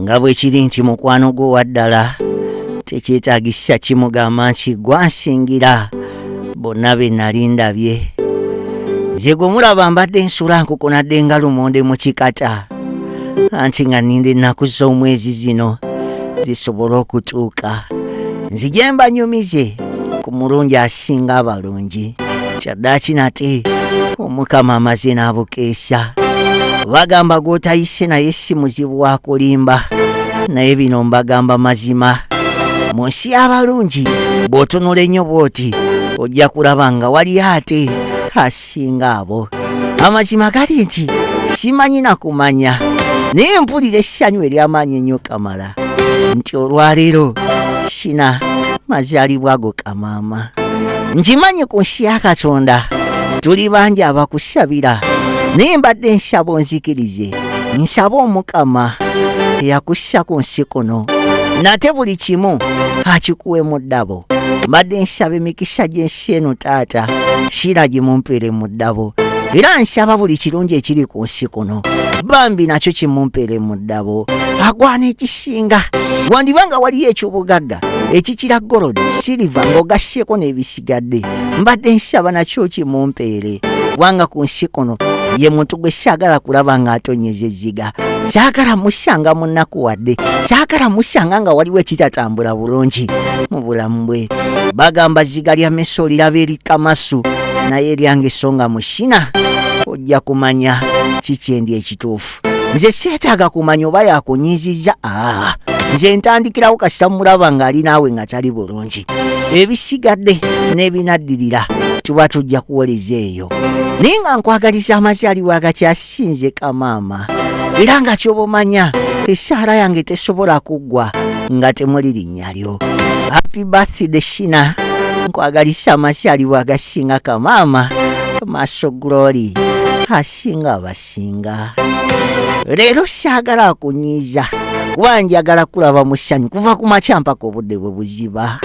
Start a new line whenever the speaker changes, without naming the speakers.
nga bwe kiri nti mukwano gwo waddala tekyetaagisa kimugamba nti gwansingira bonna be nali ndabye. Nze gwe mulaba mbadde nsula nkukunadde nga lumonde mu kikata, anti nga nninda ennaku z'omwezi zino zisobola okutuuka nzije mbanyumize ku mulungi asinga abalungi. Kyaddaaki nate Omukama amaze n'abukeesa. Bagamba gw'otayise naye si muzibu wa kulimba, naye bino mbagamba mazima. Mu nsi y'abalungi bw'otunula ennyo bw'oti ojja kulaba nga wali ate asinga abo. Amazima gali nti simanyi na kumanya, naye mpulira essanyu ery'amaanyi ennyo Kamala nti olwaleero Shina mazaalibwa go kamaama. Nkimanyi ku nsi ya Katonda tuli bangi abakusabira, naye mbadde nsaba onzikirize, nsaba Omukama eyakussa ku nsi kuno nate buli kimu akikuwe mu ddabo. Mbadde nsaba emikisa gy'ensi eno taata Shina gimumpeere mu ddabo, era nsaba buli kirungi ekiri ku nsi kuno bambi nakyo kimumpeere mu ddabo. Agwana ekisinga wandibanga waliyo eky'obugagga ekikira gold silver ng'ogasseko n'ebisigadde, mbadde nsaba nakyo kimumpeere, kubanga ku nsi kuno ye muntu gwe saagala kulaba ng'atonyeza ezziga. Saagala musanga mu nnaku wadde, saagala musanga nga waliwo ekitatambula bulungi mu bulamu bwe. Bagamba zziga lya meso liraba eri Kamasu, naye eryange songa mu Shina ojja kumanya kikyendi ekituufu. Nze seetaaga kumanya oba yakunyiizizza, nze ntandikirawo kasita mulaba ng'ali naawe nga tali bulungi. Ebisigadde n'ebinaddirira tuba tujja kuwoleza eyo, naye nga nkwagaliza amazaalibwa agakyasinze Kamaama, era nga ky'obumanya essaala yange tesobola kuggwa nga temuli linnya lyo. Happy birthday Shina, nkwagaliza amazaalibwa agasinga Kamaama, Maaso Glory asinga abasinga. Leero saagala kunyiiza kuba njagala kulaba mu ssanyu kuva ku makya mpaka obudde bwe buziba.